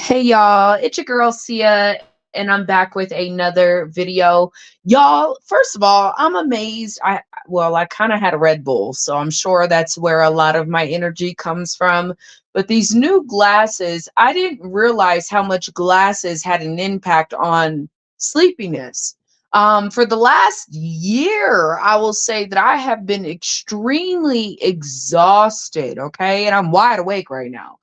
Hey y'all, it's your girl Sia, and I'm back with another video. Y'all, first of all, I'm amazed. I kind of had a Red Bull, so I'm sure that's where a lot of my energy comes from. But these new glasses, I didn't realize how much glasses had an impact on sleepiness. For the last year, I will say that I have been extremely exhausted, okay? And I'm wide awake right now.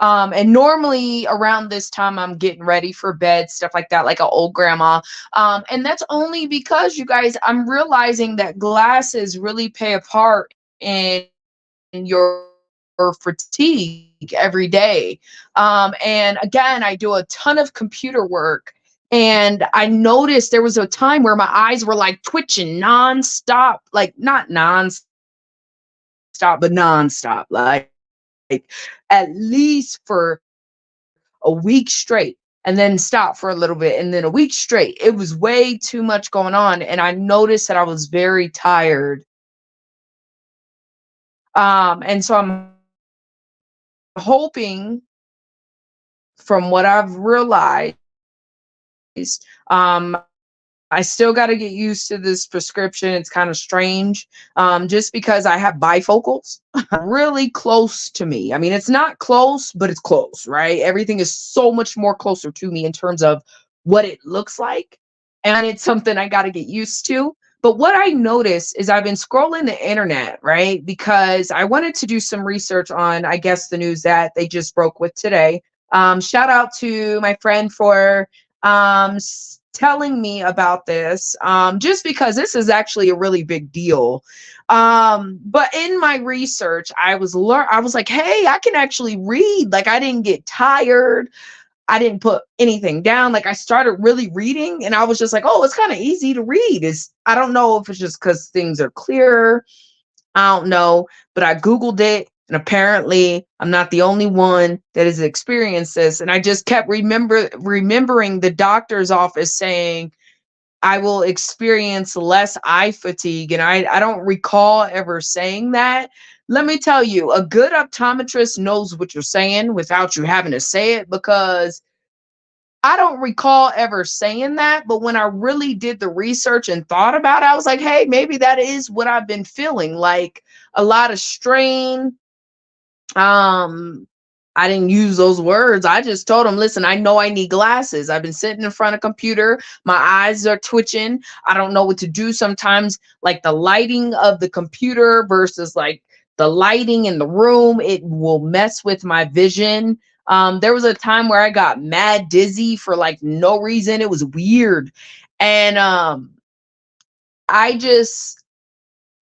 And normally around this time, I'm getting ready for bed, stuff like that, like an old grandma. And that's only because, you guys, I'm realizing that glasses really play a part in your fatigue every day. And again, I do a ton of computer work. And I noticed there was a time where my eyes were like twitching nonstop, like not nonstop, but nonstop, like at least for a week straight, and then stop for a little bit, and then a week straight. It was way too much going on, and I noticed that I was very tired. And so I'm hoping, from what I've realized, um, I still got to get used to this prescription. It's kind of strange, just because I have bifocals really close to me. I mean, it's not close, but it's close, right? Everything is so much more closer to me in terms of what it looks like. And it's something I got to get used to. But what I noticed is I've been scrolling the internet, right? Because I wanted to do some research on, I guess, the news that they just broke with today. Shout out to my friend for telling me about this, just because this is actually a really big deal. But in my research, I was like, hey, I can actually read. Like, I didn't get tired. I didn't put anything down. Like, I started really reading, and I was just like, oh, it's kind of easy to read. I don't know if it's just because things are clearer. I don't know, but I Googled it, and apparently I'm not the only one that has experienced this. And I just kept remembering the doctor's office saying I will experience less eye fatigue. And I don't recall ever saying that. Let me tell you, a good optometrist knows what you're saying without you having to say it, because I don't recall ever saying that. But when I really did the research and thought about it, I was like, hey, maybe that is what I've been feeling, like a lot of strain. um I didn't use those words. I just told him, listen, I know I need glasses. I've been sitting in front of a computer. My eyes are twitching. I don't know what to do sometimes. Like the lighting of the computer versus like the lighting in the room, it will mess with my vision. There was a time where I got mad dizzy for like no reason. It was weird. And I just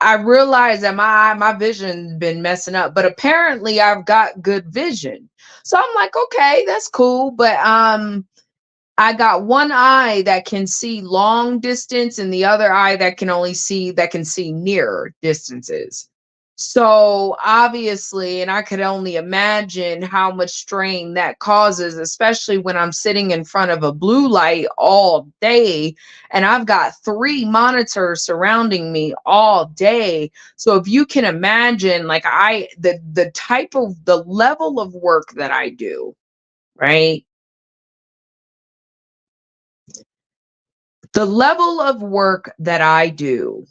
I realized that my vision's been messing up, but apparently I've got good vision. So I'm like, okay, that's cool. But I got one eye that can see long distance, and the other eye that can see near distances. So obviously, and I could only imagine how much strain that causes, especially when I'm sitting in front of a blue light all day, and I've got three monitors surrounding me all day. So if you can imagine, like, the type of the level of work that I do, right? The level of work that I do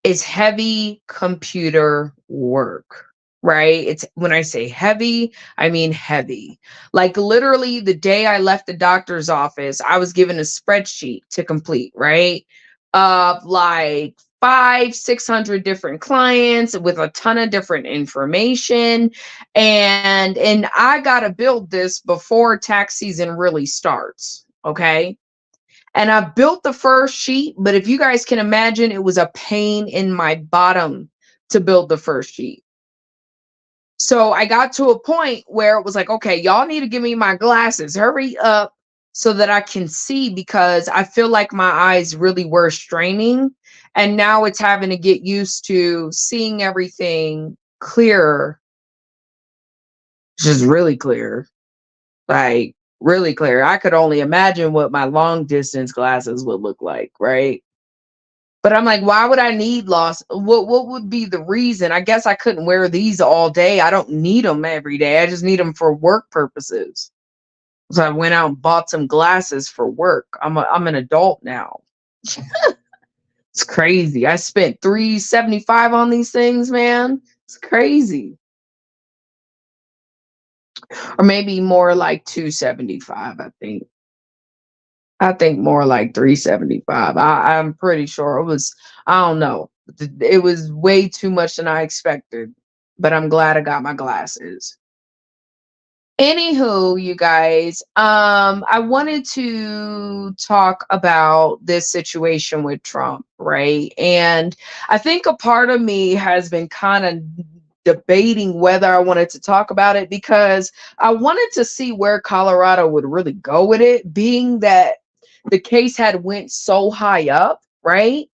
is heavy computer work, right? It's, when I say heavy, I mean heavy. Like, literally, the day I left the doctor's office, I was given a spreadsheet to complete, right? Of like 600 different clients with a ton of different information. And I gotta build this before tax season really starts. Okay. And I built the first sheet, but if you guys can imagine, it was a pain in my bottom to build the first sheet. So I got to a point where it was like, okay, y'all need to give me my glasses. Hurry up so that I can see, because I feel like my eyes really were straining. And now it's having to get used to seeing everything clearer, just really clear. Like, really clear. I could only imagine what my long distance glasses would look like, right? But I'm like, why would I need loss? What would be the reason? I guess I couldn't wear these all day. I don't need them every day. I just need them for work purposes. So I went out and bought some glasses for work. I'm an adult now. It's crazy. I spent 375 on these things, man. It's crazy. Or maybe more like 275, I think. I think more like 375. I'm pretty sure it was, I don't know. It was way too much than I expected. But I'm glad I got my glasses. Anywho, you guys, I wanted to talk about this situation with Trump, right? And I think a part of me has been kind of debating whether I wanted to talk about it because I wanted to see where Colorado would really go with it, being that the case had went so high up, right?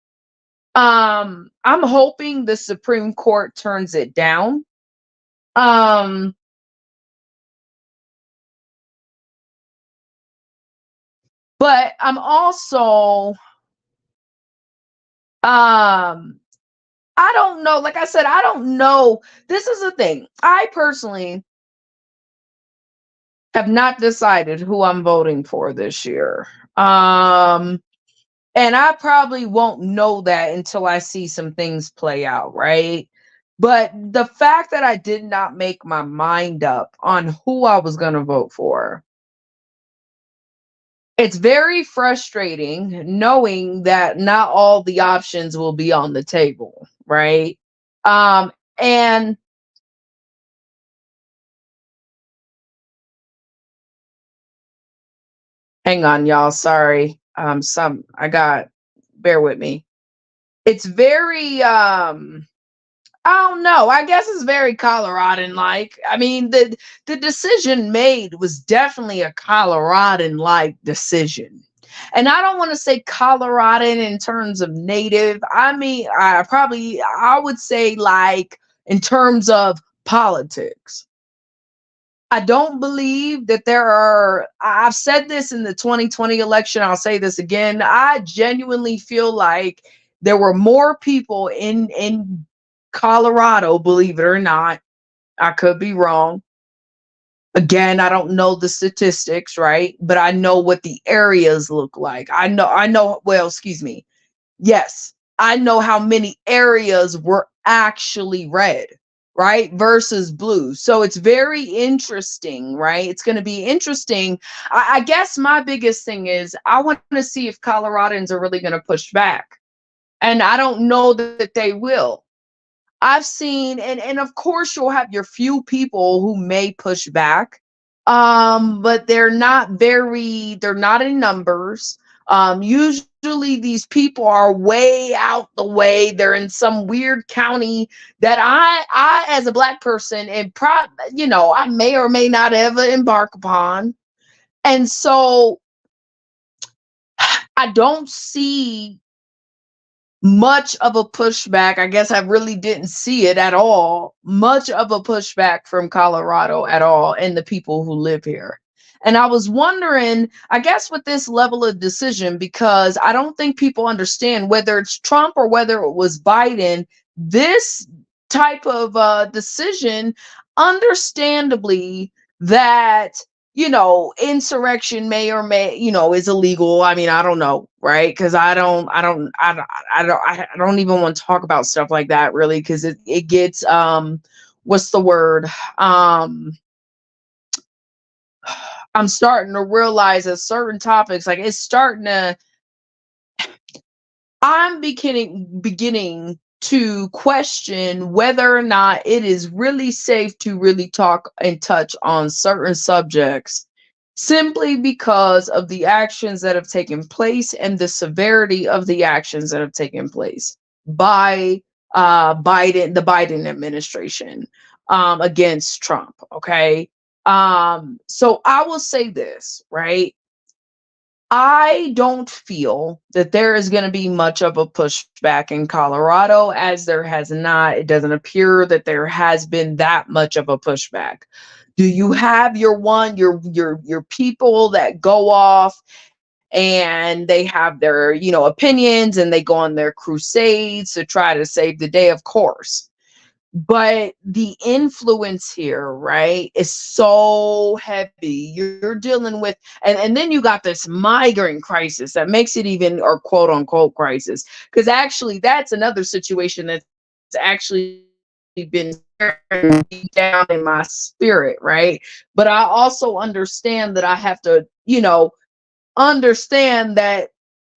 I'm hoping the Supreme Court turns it down. Um, but I'm also I don't know. Like I said, I don't know. This is the thing. I personally have not decided who I'm voting for this year. Um, and I probably won't know that until I see some things play out, right? But the fact that I did not make my mind up on who I was going to vote for, it's very frustrating knowing that not all the options will be on the table, right? And hang on, y'all. Sorry. Some I got bear with me. It's very I don't know. I guess it's very Coloradan like. I mean, the decision made was definitely a Coloradan like decision. And I don't want to say Coloradan in terms of native. I mean, I would say like in terms of politics. I don't believe that I've said this in the 2020 election. I'll say this again. I genuinely feel like there were more people in Colorado, believe it or not. I could be wrong. Again, I don't know the statistics, right? But I know what the areas look like. Well, excuse me. Yes, I know how many areas were actually red, right? Versus blue. So it's very interesting, right? It's going to be interesting. I guess my biggest thing is I want to see if Coloradans are really going to push back. And I don't know that they will. I've seen, and of course you'll have your few people who may push back, but they're not in numbers. Usually these people are way out the way. They're in some weird county that I as a black person and I may or may not ever embark upon. And so I don't see much of a pushback. I guess I really didn't see it at all. Much of a pushback from Colorado at all and the people who live here. And I was wondering, I guess, with this level of decision, because I don't think people understand whether it's Trump or whether it was Biden, this type of decision, understandably, that insurrection may or may, is illegal. I mean, I don't know, right? Because I don't even want to talk about stuff like that really, because it gets what's the word? I'm starting to realize that certain topics, like it's starting to, I'm beginning to question whether or not it is really safe to really talk and touch on certain subjects simply because of the actions that have taken place and the severity of the actions that have taken place by the Biden administration against Trump. Okay. So I will say this, right? I don't feel that there is going to be much of a pushback in Colorado, as there has not. It doesn't appear that there has been that much of a pushback. Do you have your people that go off and they have their, opinions and they go on their crusades to try to save the day? Of course. But the influence here, right, is so heavy. You're dealing with, and then you got this migrant crisis that makes it even, or quote unquote crisis, because actually that's another situation that's actually been deep down in my spirit, right? But I also understand that I have to, understand that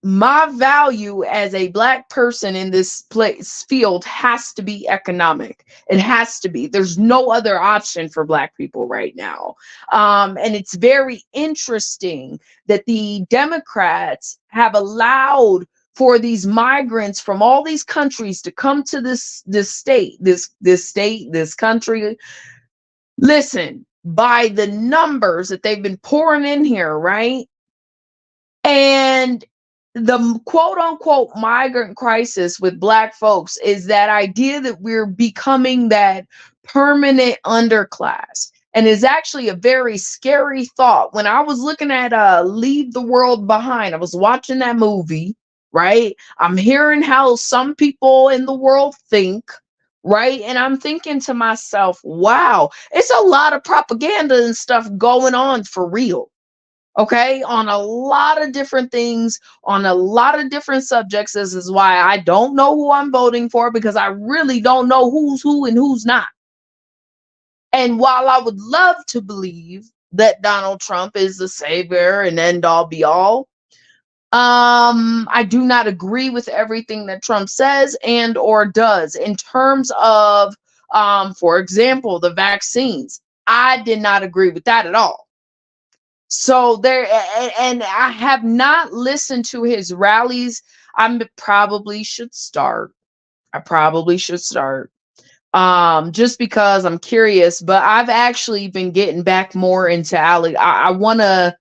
my value as a black person in this place field has to be economic. It has to be. There's no other option for black people right now. And it's very interesting that the Democrats have allowed for these migrants from all these countries to come to this country. Listen, by the numbers that they've been pouring in here, right? And the quote unquote migrant crisis with black folks is that idea that we're becoming that permanent underclass. And is actually a very scary thought. When I was looking at Leave the World Behind, I was watching that movie, right? I'm hearing how some people in the world think, right? And I'm thinking to myself, wow, it's a lot of propaganda and stuff going on for real, okay, on a lot of different things, on a lot of different subjects. This is why I don't know who I'm voting for, because I really don't know who's who and who's not. And while I would love to believe that Donald Trump is the savior and end all be all, I do not agree with everything that Trump says and or does in terms of, for example, the vaccines. I did not agree with that at all. So there, and I have not listened to his rallies. I probably should start. I probably should start. Just because I'm curious, but I've actually been getting back more into Alex. I wanna.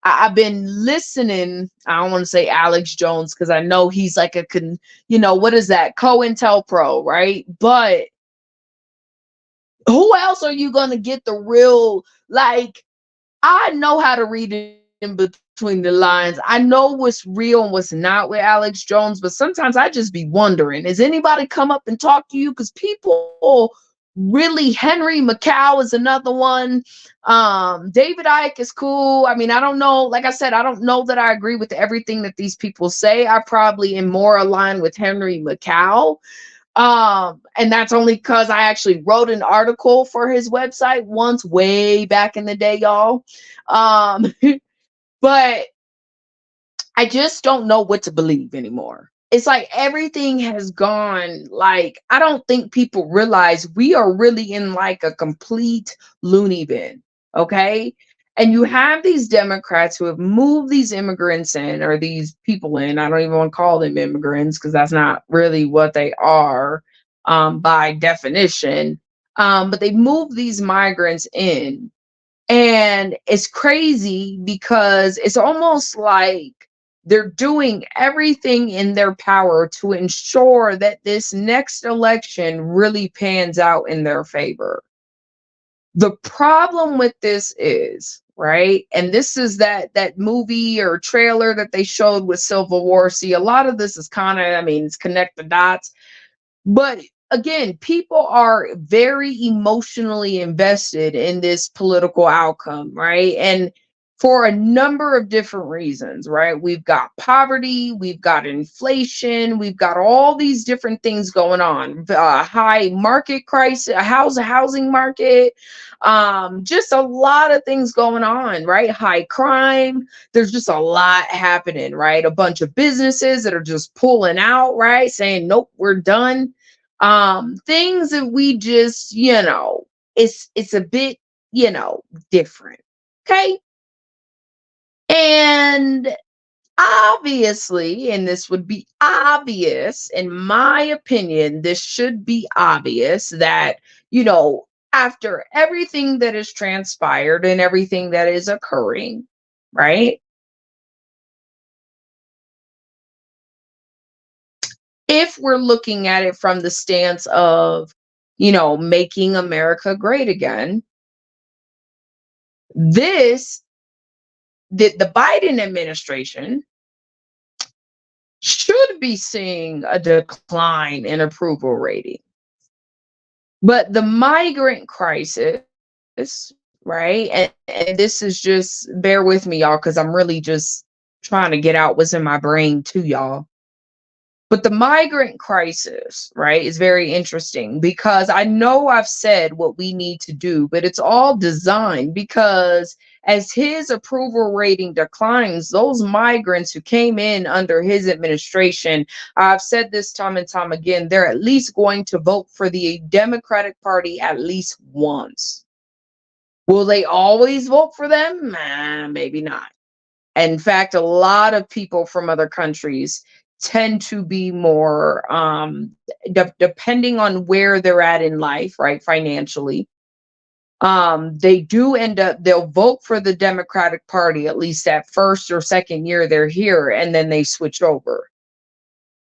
I've been listening. I don't want to say Alex Jones because I know he's like what is that? COINTELPRO, right? But who else are you gonna get the real like? I know how to read in between the lines. I know what's real and what's not with Alex Jones, but sometimes I just be wondering, has anybody come up and talk to you? Because people really, Henry McCow is another one. David Icke is cool. I mean, I don't know. Like I said, I don't know that I agree with everything that these people say. I probably am more aligned with Henry McCow, and that's only because I actually wrote an article for his website once way back in the day, y'all. um but I just don't know what to believe anymore. It's like everything has gone, like, I don't think people realize we are really in like a complete loony bin. Okay. And you have these Democrats who have moved these immigrants in, or these people in. I don't even want to call them immigrants because that's not really what they are, by definition. But they move these migrants in, and it's crazy because it's almost like they're doing everything in their power to ensure that this next election really pans out in their favor. The problem with this is, right? And this is that movie or trailer that they showed with Civil War. See, a lot of this is kind of, I mean, it's connect the dots, but again, people are very emotionally invested in this political outcome, right? And for a number of different reasons, right? We've got poverty, we've got inflation, we've got all these different things going on. High market crisis, housing market, just a lot of things going on, right? High crime. There's just a lot happening, right? A bunch of businesses that are just pulling out, right? Saying, nope, we're done. Things that we just, it's a bit, different. Okay. And obviously, and this would be obvious, in my opinion, this should be obvious that, after everything that has transpired and everything that is occurring, right? If we're looking at it from the stance of, making America great again, this the Biden administration should be seeing a decline in approval rating. But the migrant crisis, right? And this is just bear with me, y'all, because I'm really just trying to get out what's in my brain to y'all. But the migrant crisis, right, is very interesting because I know I've said what we need to do, but it's all designed because as his approval rating declines, those migrants who came in under his administration, I've said this time and time again, they're at least going to vote for the Democratic Party at least once. Will they always vote for them? Maybe not. In fact, a lot of people from other countries tend to be more depending on where they're at in life, right? Financially. They do end up they'll vote for the Democratic Party at least that first or second year they're here, and then they switch over.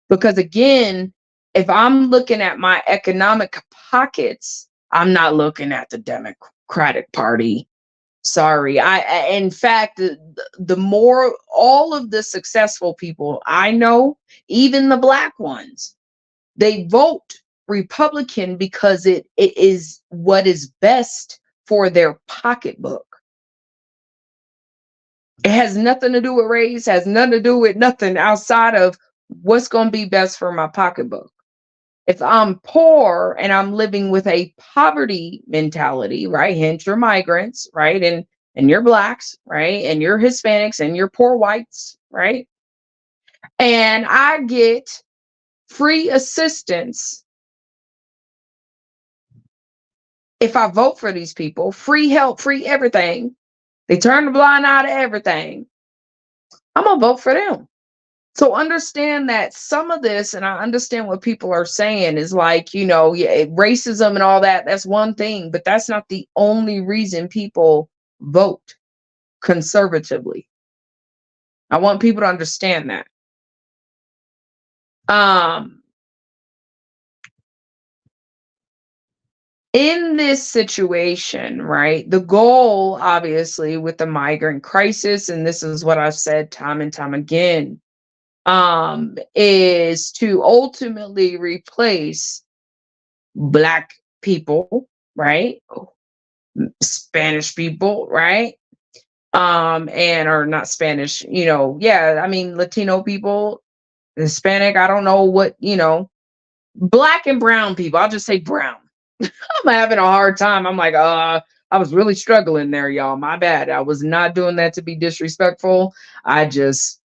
Because again, if I'm looking at my economic pockets, I'm not looking at the Democratic Party. Sorry. In fact, the more all of the successful people I know, even the black ones, they vote Republican because it is what is best for their pocketbook. It has nothing to do with race, has nothing to do with nothing outside of what's going to be best for my pocketbook. If I'm poor and I'm living with a poverty mentality, right? Hence you're migrants, right? And you're blacks, right? And you're Hispanics and you're poor whites, right? And I get free assistance if I vote for these people, free help, free everything. They turn the blind eye to everything. I'm gonna vote for them. So understand that some of this, and I understand what people are saying, is like, yeah, racism and all that, that's one thing, but that's not the only reason people vote conservatively. I want people to understand that. Um, in this situation, right, the goal, obviously, with the migrant crisis, and this is what I've said time and time again, is to ultimately replace black people, right? Spanish people, right? And or not Spanish, yeah, I mean Latino people, Hispanic, I don't know what, black and brown people. I'll just say brown. I'm having a hard time. I'm like, I was really struggling there, y'all. My bad. I was not doing that to be disrespectful. I just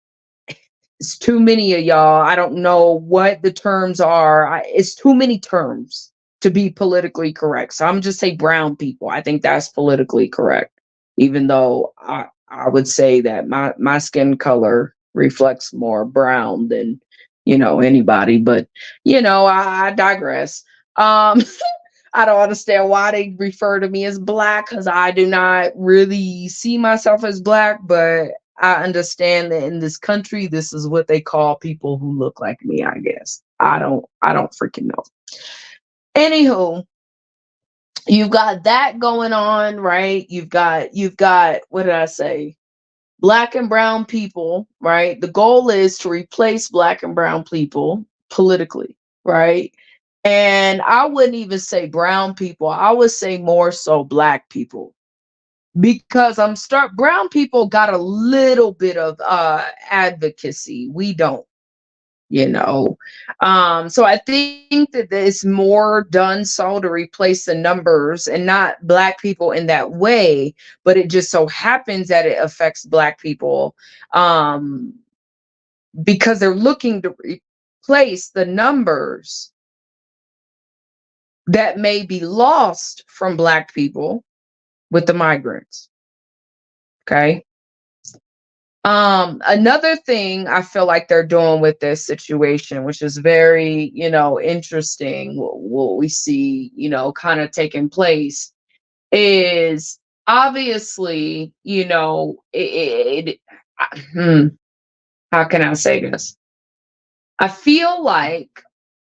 it's too many of y'all. I don't know what the terms are. It's too many terms to be politically correct. So I'm just say brown people. I think that's politically correct, even though I would say that my skin color reflects more brown than anybody. But I digress. I don't understand why they refer to me as black because I do not really see myself as black, but I understand that in this country, this is what they call people who look like me, I guess. I don't freaking know. Anywho, you've got that going on, right? You've got what did I say? Black and brown people, right? The goal is to replace black and brown people politically, right? And I wouldn't even say brown people. I would say more so black people because brown people got a little bit of advocacy. We don't, you know. So I think that it's more done so to replace the numbers and not black people in that way, but it just so happens that it affects black people um because they're looking to replace the numbers that may be lost from black people with the migrants. Okay. Another thing I feel like they're doing with this situation, which is very, interesting, what we see, kind of taking place, is obviously, how can I say this? I feel like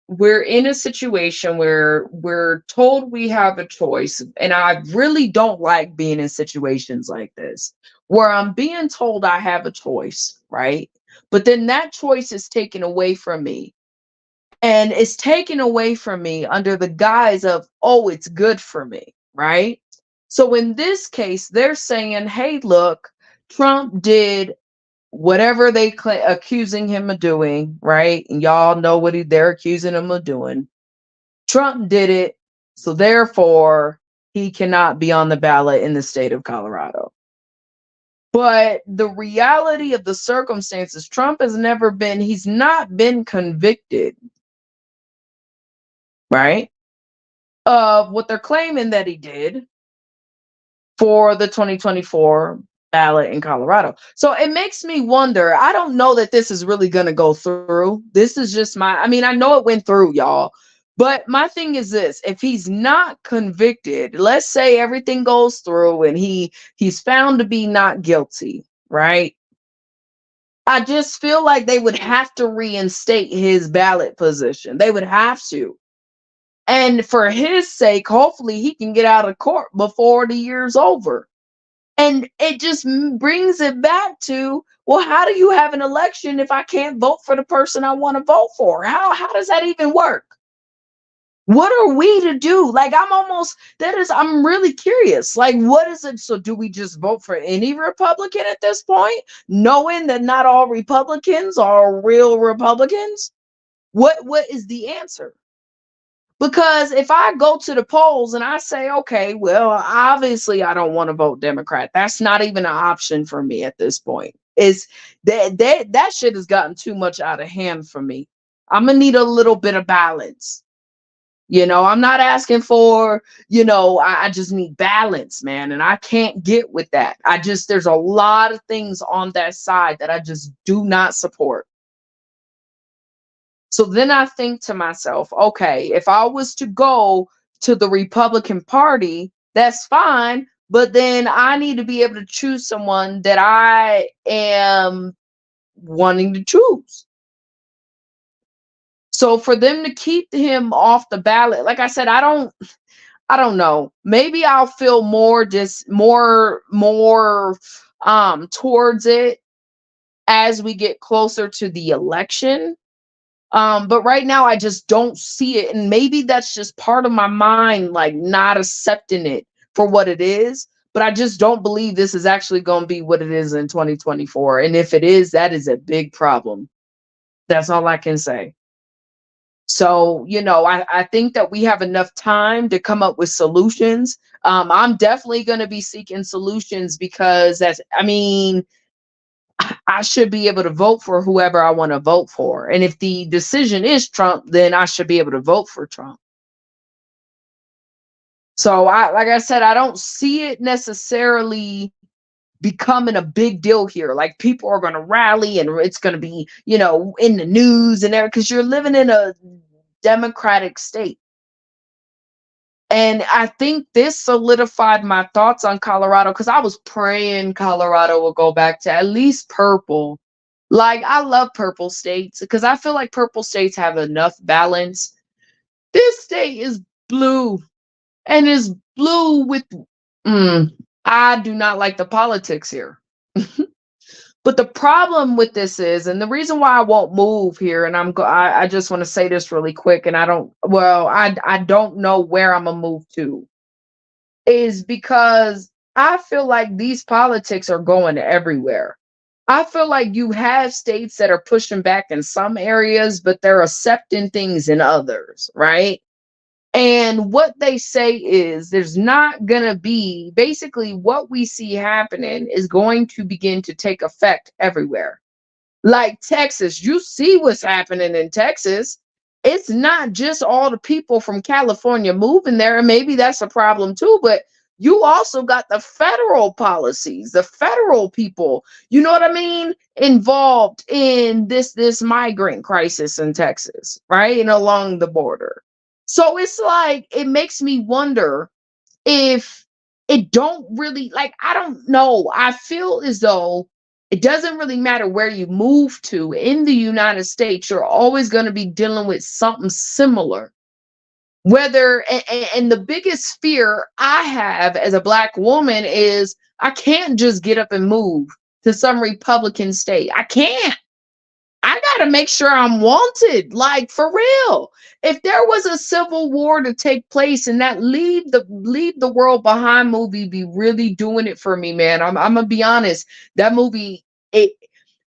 we're in a situation where we're told we have a choice. And I really don't like being in situations like this, where I'm being told I have a choice, right? But then that choice is taken away from me. and it's taken away from me under the guise of, oh, it's good for me, right? So in this case, they're saying, hey, look, Trump did whatever accusing him of doing, right? And y'all know what they're accusing him of doing. Trump did it, so therefore he cannot be on the ballot in the state of Colorado. But the reality of the circumstances, Trump has never been, he's not been convicted, right? Of what they're claiming that he did for the 2024 ballot in Colorado. So it makes me wonder. I don't know that this is really going to go through. This is just I mean, I know it went through, y'all. But my thing is this, if he's not convicted, let's say everything goes through and he's found to be not guilty, right? I just feel like they would have to reinstate his ballot position. They would have to. And for his sake, hopefully he can get out of court before the year's over. And it just brings it back to, well, how do you have an election if I can't vote for the person I want to vote for? How does that even work? What are we to do? Like, I'm really curious. Like, what is it? So do we just vote for any Republican at this point, knowing that not all Republicans are real Republicans? What is the answer? Because if I go to the polls and I say, okay, well, obviously I don't want to vote Democrat. That's not even an option for me at this point. Is that shit has gotten too much out of hand for me. I'm gonna need a little bit of balance. I'm not asking for, I just need balance, man. And I can't get with that. There's a lot of things on that side that I just do not support. So then I think to myself, okay, if I was to go to the Republican Party, that's fine. But then I need to be able to choose someone that I am wanting to choose. So for them to keep him off the ballot, like I said, I don't know. Maybe I'll feel more towards it as we get closer to the election. But right now I just don't see it. And maybe that's just part of my mind, like not accepting it for what it is. But I just don't believe this is actually going to be what it is in 2024. And if it is, that is a big problem. That's all I can say. So, I think that we have enough time to come up with solutions. I'm definitely going to be seeking solutions because I should be able to vote for whoever I want to vote for. And if the decision is Trump, then I should be able to vote for Trump. So like I said, I don't see it necessarily becoming a big deal here. Like people are going to rally and it's going to be, in the news and there, because you're living in a democratic state. And I think this solidified my thoughts on Colorado because I was praying Colorado will go back to at least purple. Like, I love purple states because I feel like purple states have enough balance. This state is blue and is blue with, I do not like the politics here. But the problem with this is, and the reason why I won't move here, and I just want to say this really quick, and I don't know where I'm gonna move to, is because I feel like these politics are going everywhere. I feel like you have states that are pushing back in some areas, but they're accepting things in others, right? And what they say is there's not going to be, basically what we see happening is going to begin to take effect everywhere. Like Texas, you see what's happening in Texas. It's not just all the people from California moving there, and maybe that's a problem too, but you also got the federal policies, the federal people, you know what I mean, involved in this migrant crisis in Texas, right? And along the border. So it's like it makes me wonder if it don't really, like, I don't know. I feel as though it doesn't really matter where you move to in the United States, you're always going to be dealing with something similar. And the biggest fear I have as a Black woman is I can't just get up and move to some Republican state. I can't. I gotta make sure I'm wanted, like for real. If there was a civil war to take place and that leave the world behind movie be really doing it for me, man. I'm gonna be honest. That movie, it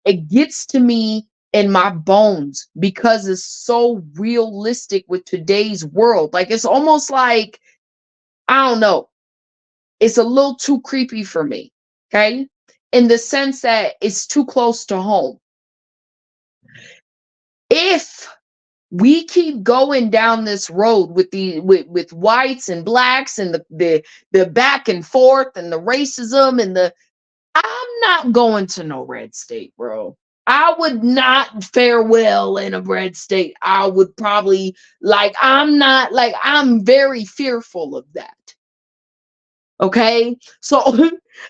it gets to me in my bones because it's so realistic with today's world. Like it's almost like, I don't know, it's a little too creepy for me. Okay. In the sense that it's too close to home. If we keep going down this road with with whites and blacks and the back and forth and the racism and the I'm not going to no red state, bro. I would not fare well in a red state. I would probably, like, I'm not, like, I'm very fearful of that. Okay. So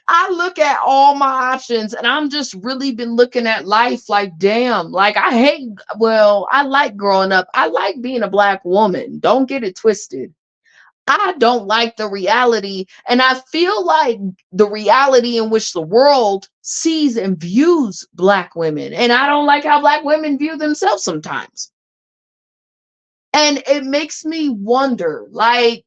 I look at all my options and I'm just really been looking at life like, damn, like I hate, well, I like growing up. I like being a black woman. Don't get it twisted. I don't like the reality. And I feel like the reality in which the world sees and views black women. And I don't like how black women view themselves sometimes. And it makes me wonder, like,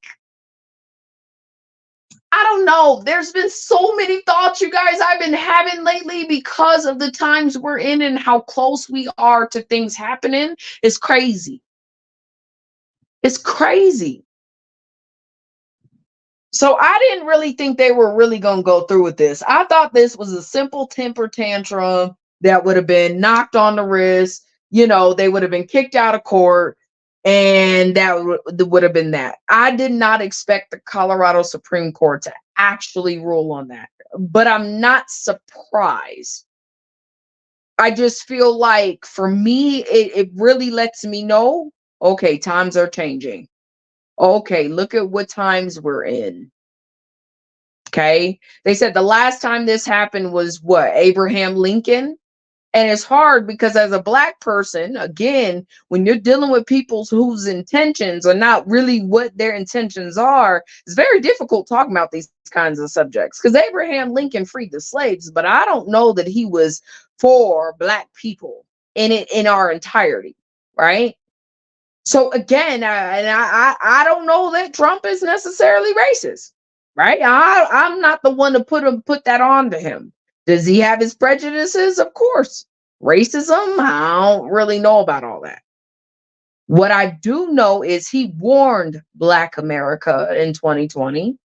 I don't know. There's been so many thoughts, you guys, I've been having lately because of the times we're in and how close we are to things happening. It's crazy. It's crazy. So I didn't really think they were really going to go through with this. I thought this was a simple temper tantrum that would have been knocked on the wrist. They would have been kicked out of court, and that would have been that. I did not expect the Colorado Supreme Court to actually rule on that, but I'm not surprised. I just feel like for me, it really lets me know, okay, times are changing. Okay, look at what times we're in. Okay. They said the last time this happened was what? Abraham Lincoln. And it's hard because as a black person, again, when you're dealing with people whose intentions are not really what their intentions are, it's very difficult talking about these kinds of subjects. Because Abraham Lincoln freed the slaves, but I don't know that he was for black people in our entirety, right? So again, I don't know that Trump is necessarily racist, right? I'm not the one to put that on to him. Does he have his prejudices? Of course. Racism, I don't really know about all that. What I do know is he warned Black America in 2020,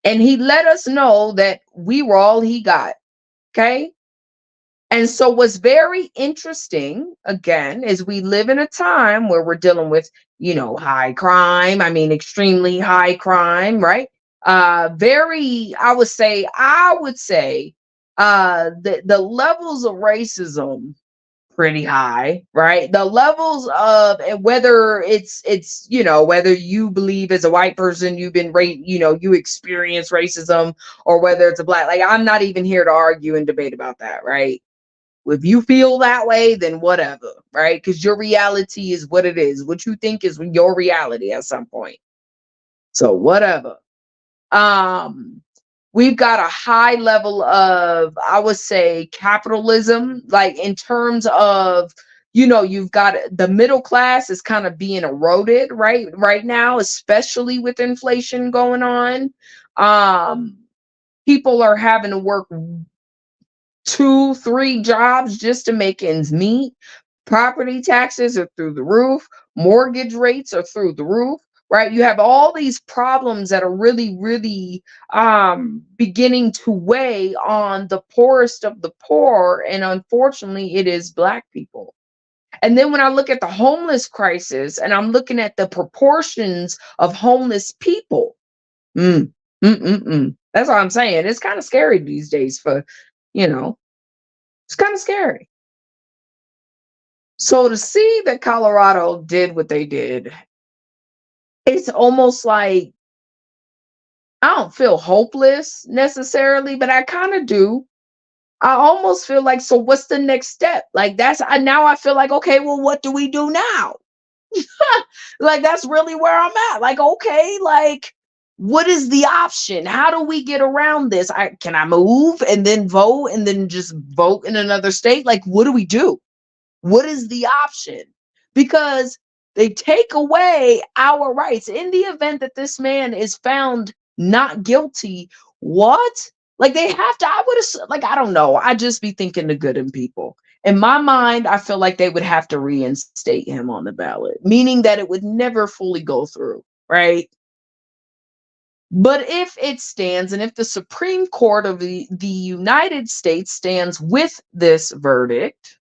and he let us know that we were all he got. Okay. And so, what's very interesting, again, is we live in a time where we're dealing with, high crime. I mean, extremely high crime, right? Very, I would say, the levels of racism pretty high, right? The levels of, and whether whether you believe as a white person you've been you experience racism, or whether it's a black, like I'm not even here to argue and debate about that, right? If you feel that way, then whatever, right? Because your reality is what it is. What you think is your reality at some point. So whatever. Um, we've got a high level of, I would say, capitalism, like in terms of, you've got the middle class is kind of being eroded right now, especially with inflation going on. People are having to work 2, 3 jobs just to make ends meet. Property taxes are through the roof. Mortgage rates are through the roof, right? You have all these problems that are really, really beginning to weigh on the poorest of the poor. And unfortunately, it is Black people. And then when I look at the homeless crisis and I'm looking at the proportions of homeless people, that's what I'm saying. It's kind of scary these days you know, it's kind of scary. So to see that Colorado did what they did, it's almost like I don't feel hopeless necessarily, but I kind of do. I almost feel like, so what's the next step? Like now I feel like, okay, well, what do we do now? Like that's really where I'm at. Like, okay, like what is the option? How do we get around this? Can I move and then vote and then just vote in another state? Like, what do we do? What is the option? Because they take away our rights in the event that this man is found not guilty. What? Like they have to, I would have, like, I don't know. I just be thinking the good in people. In my mind, I feel like they would have to reinstate him on the ballot, meaning that it would never fully go through, right? But if it stands, and if the Supreme Court of the United States stands with this verdict,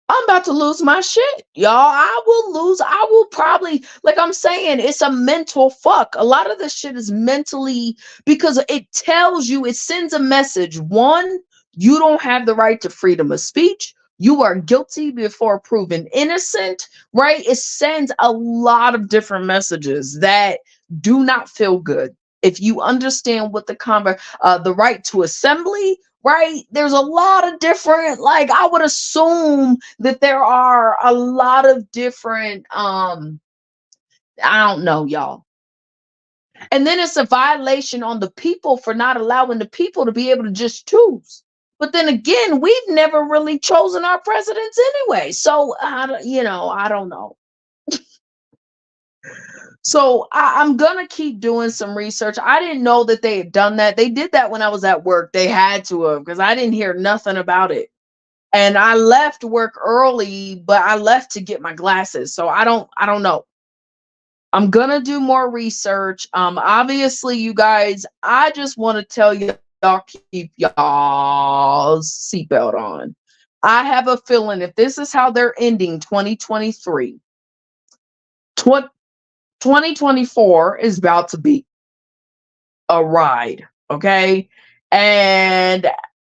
I'm about to lose my shit, y'all. I will probably, like I'm saying, it's a mental fuck. A lot of this shit is mentally, because it tells you, it sends a message. One, you don't have the right to freedom of speech. You are guilty before proven innocent, right? It sends a lot of different messages that do not feel good. If you understand what the right to assembly, right? There's a lot of different, like, I would assume that there are a lot of different, I don't know, y'all. And then it's a violation on the people for not allowing the people to be able to just choose. But then again, we've never really chosen our presidents anyway. So, I don't know. So I'm gonna keep doing some research. I didn't know that they had done that. They did that when I was at work. They had to have, because I didn't hear nothing about it. And I left work early, but I left to get my glasses. So I don't know. I'm gonna do more research. Obviously, you guys, I just want to tell y'all, keep y'all's seatbelt on. I have a feeling if this is how they're ending 2023, 2024 is about to be a ride, okay? And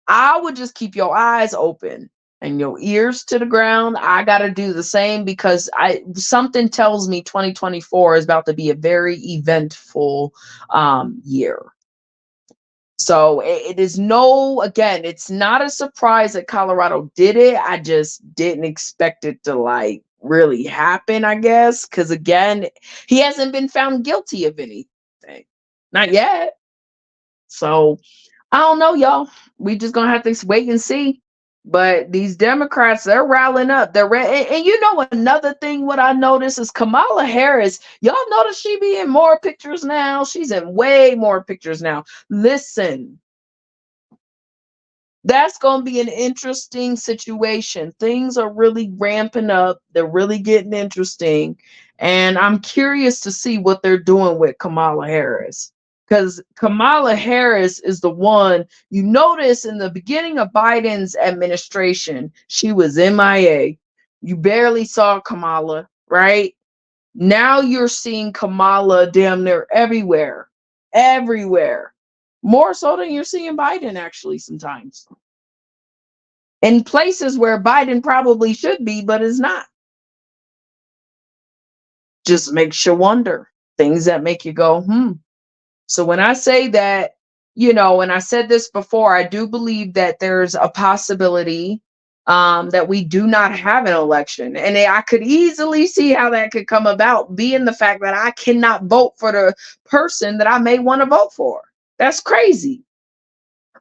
I would just keep your eyes open and your ears to the ground. I got to do the same, because something tells me 2024 is about to be a very eventful year. So it is again, it's not a surprise that Colorado did it. I just didn't expect it to like really happen, I guess, because again, he hasn't been found guilty of anything. Not yet. So I don't know, y'all. We just gonna have to wait and see. But these Democrats, they're riling up. And you know, another thing, what I noticed is Kamala Harris. Y'all notice she be in more pictures now. She's in way more pictures now. Listen, that's going to be an interesting situation. Things are really ramping up. They're really getting interesting. And I'm curious to see what they're doing with Kamala Harris. Because Kamala Harris is the one, you notice in the beginning of Biden's administration, she was MIA. You barely saw Kamala, right? Now you're seeing Kamala damn near everywhere. Everywhere. More so than you're seeing Biden, actually, sometimes. In places where Biden probably should be, but is not. Just makes you wonder. Things that make you go, So when I say that, and I said this before, I do believe that there's a possibility that we do not have an election. And I could easily see how that could come about, being the fact that I cannot vote for the person that I may want to vote for. That's crazy.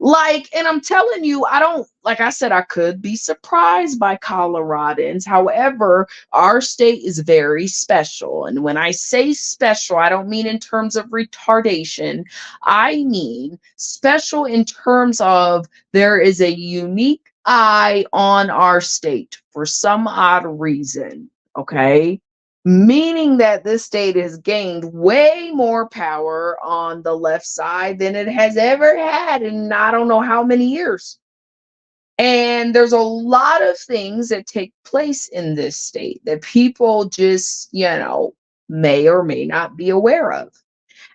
Like, and I'm telling you, I don't, like I said, I could be surprised by Coloradans. However, our state is very special. And when I say special, I don't mean in terms of retardation. I mean special in terms of there is a unique eye on our state for some odd reason. Okay. Meaning that this state has gained way more power on the left side than it has ever had in I don't know how many years. And there's a lot of things that take place in this state that people just, may or may not be aware of.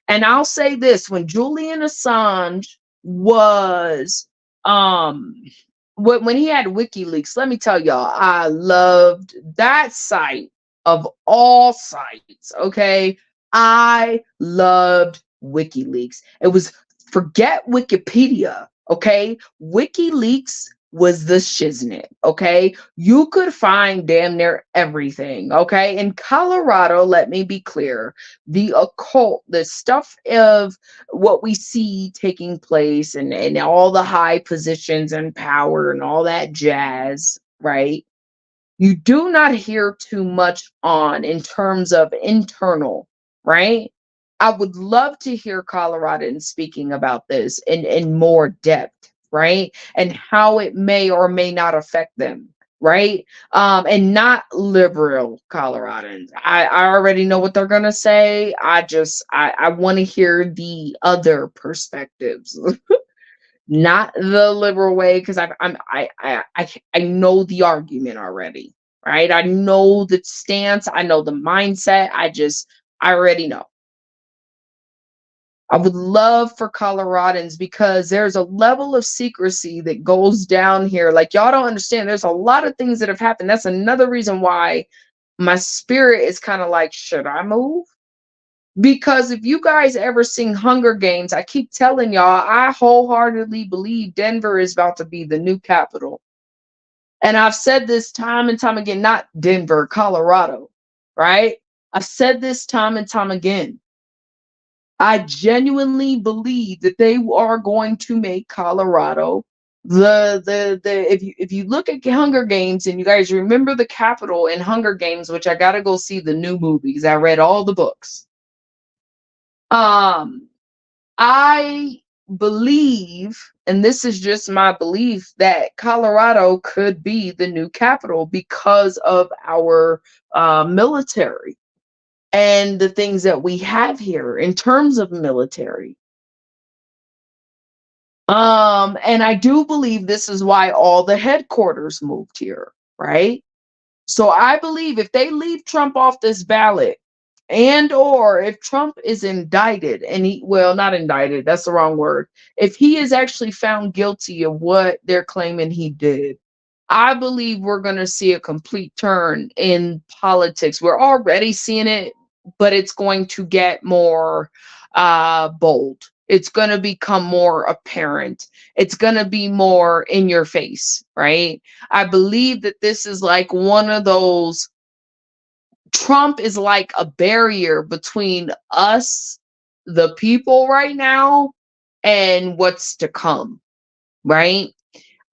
And I'll say this, when Julian Assange was when he had WikiLeaks, let me tell y'all, I loved that site of all sites. Okay. I loved WikiLeaks. It was, forget Wikipedia. Okay. WikiLeaks was the shiznit. Okay. You could find damn near everything. Okay. In Colorado, let me be clear, the occult, the stuff of what we see taking place, and all the high positions and power and all that jazz, right? You do not hear too much on in terms of internal, right? I would love to hear Coloradans speaking about this in more depth, right? And how it may or may not affect them, right? And not liberal Coloradans. I already know what they're gonna say. I want to hear the other perspectives. Not the liberal way, because I know the argument already, right? I know the stance, I know the mindset. I already know. I would love for Coloradans, because there's a level of secrecy that goes down here. Like, y'all don't understand. There's a lot of things that have happened. That's another reason why my spirit is kind of like, should I move? Because if you guys ever seen Hunger Games, I keep telling y'all, I wholeheartedly believe Denver is about to be the new capital. And I've said this time and time again, not Denver, Colorado, right? I've said this time and time again. I genuinely believe that they are going to make Colorado the if you look at Hunger Games, and you guys remember the capital in Hunger Games, which I gotta go see the new movies. I read all the books. Um, I believe, and this is just my belief, that Colorado could be the new capital because of our military and the things that we have here in terms of military. And I do believe this is why all the headquarters moved here, right? So I believe if they leave Trump off this ballot, and or if Trump is indicted, and he, well, not indicted, that's the wrong word. If he is actually found guilty of what they're claiming he did, I believe we're going to see a complete turn in politics. We're already seeing it, but it's going to get more bold. It's going to become more apparent. It's going to be more in your face, right? I believe that this is like one of those, Trump is like a barrier between us, the people right now, and what's to come, right?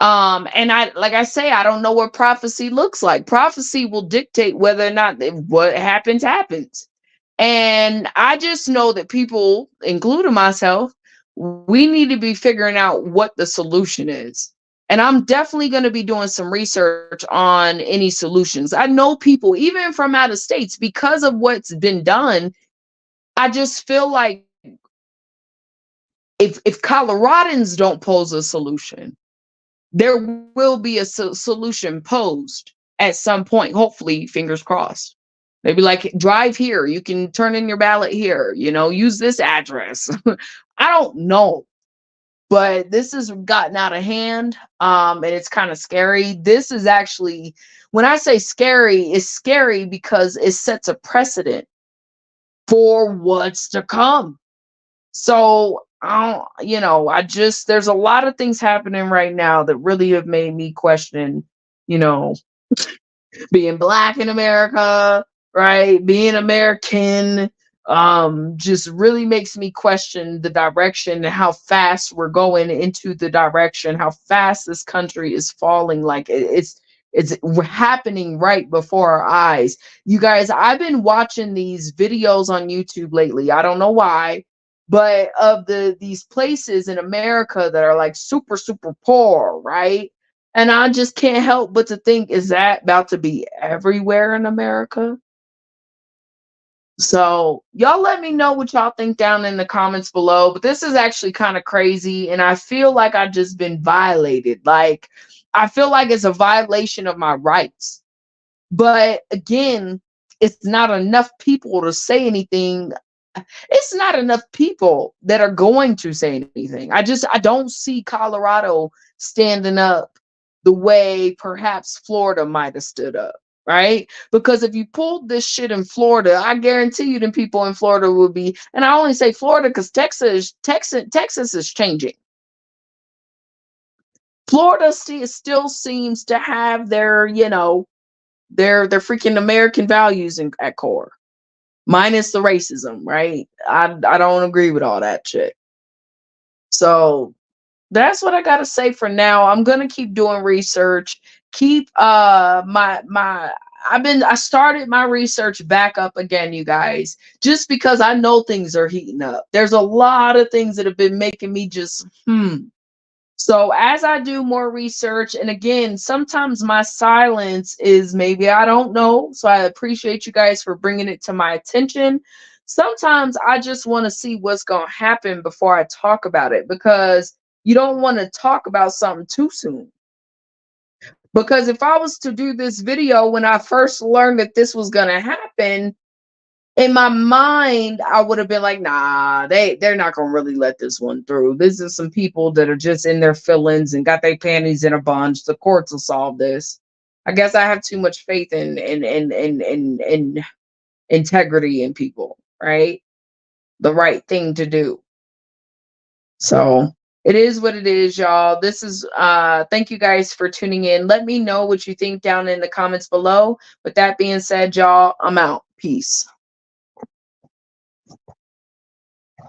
And I, like I say, I don't know what prophecy looks like. Prophecy will dictate whether or not what happens happens. And I just know that people, including myself, we need to be figuring out what the solution is. And I'm definitely going to be doing some research on any solutions. I know people, even from out of states, because of what's been done. I just feel like if Coloradans don't pose a solution, there will be a solution posed at some point. Hopefully, fingers crossed. Maybe like, drive here, you can turn in your ballot here, use this address. I don't know, but this has gotten out of hand, and it's kind of scary. This is actually, when I say scary, it's scary because it sets a precedent for what's to come. So I just, there's a lot of things happening right now that really have made me question, you know, being black in America, right? Being American, just really makes me question the direction and how fast we're going into the direction, how fast this country is falling. Like, it's happening right before our eyes. You guys, I've been watching these videos on YouTube lately. I don't know why, but of these places in America that are like super, super poor, right? And I just can't help but to think, is that about to be everywhere in America? So y'all let me know what y'all think down in the comments below. But this is actually kind of crazy. And I feel like I've just been violated. Like, I feel like it's a violation of my rights. But again, it's not enough people to say anything. It's not enough people that are going to say anything. I don't see Colorado standing up the way perhaps Florida might have stood up, right? Because if you pulled this shit in Florida, I guarantee you the people in Florida will be, and I only say Florida because Texas is changing. Florida still seems to have their, their freaking American values at core, minus the racism, right? I don't agree with all that shit. So that's what I gotta say for now. I'm gonna keep doing research. Keep my I started my research back up again, you guys, just because I know things are heating up. There's a lot of things that have been making me just So as I do more research, and again, sometimes my silence is maybe I don't know. So I appreciate you guys for bringing it to my attention. Sometimes I just want to see what's going to happen before I talk about it, because you don't want to talk about something too soon. Because if I was to do this video when I first learned that this was going to happen, in my mind, I would have been like, nah, they're not gonna really let this one through. This is some people that are just in their feelings and got their panties in a bunch. The courts will solve this. I guess I have too much faith in integrity in people, right? The right thing to do. So it is what it is, y'all. This is thank you guys for tuning in. Let me know what you think down in the comments below. With that being said, y'all, I'm out. Peace.